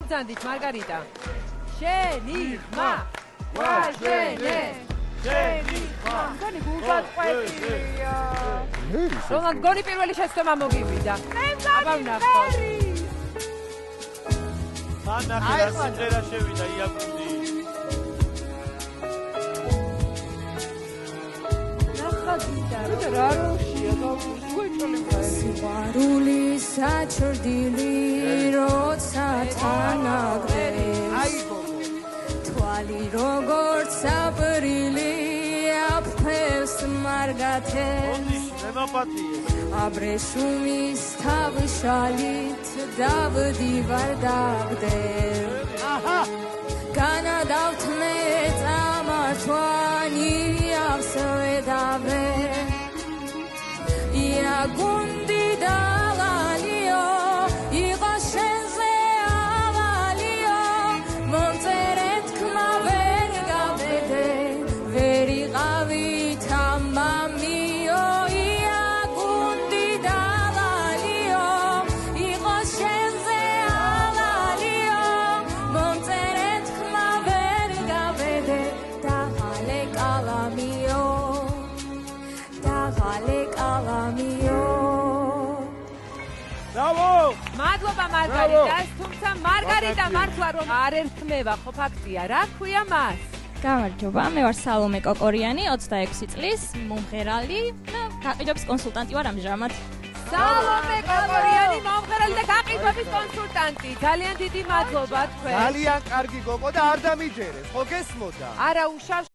მოგძანდით მარგარიტა. შენი ხმა ვაჟენე. შენი ხმა. გონი გულგად ყვებილია. რომან გონი პირველი შეცდომა მოგივიდა. აბა ვნახოთ. მანახე რა სიმღერა შევიდა იაკუნდი. ნახადა რა როშია გავუჭოლი სიყვარული საჩრდილი როცა თანაგდეს თვალი როგორც აპრილი აფრთხილს მარგათებს აბრეშუმის თავშალით დავდივარ დაგდებ განადავთმე წამართვანი ავსვედავე იაგუნდი დავალიო იყო შენზე ავალიო მომწერე თქმა ვერ გავედე ვერ იყავი თამამიო იაგუნდი დავალიო იყო შენზე ავალიო მომწერე თქმა ვერ გავედე დაღალე კალამიო დაღალე კალამიო ბრავო! მადლობა მარგარიტას, თუმცა მარგარიტა მართლა რომ არ ერთხმევა ხო ფაქტია, რა ქვია მას? გამარჯობა, მე ვარ სალომე კოკორიანი, 26 წლის, მომღერალი და გაყიდვების კონსულტანტი ვარ ამჟამად. სალომე კოკორიანი, მომღერალი და გაყიდვების კონსულტანტი. ძალიან დიდი მადლობა თქვენ. ძალიან კარგი გოგო და არ დამიჯერეს, ხო გესმოდა? არა უშავს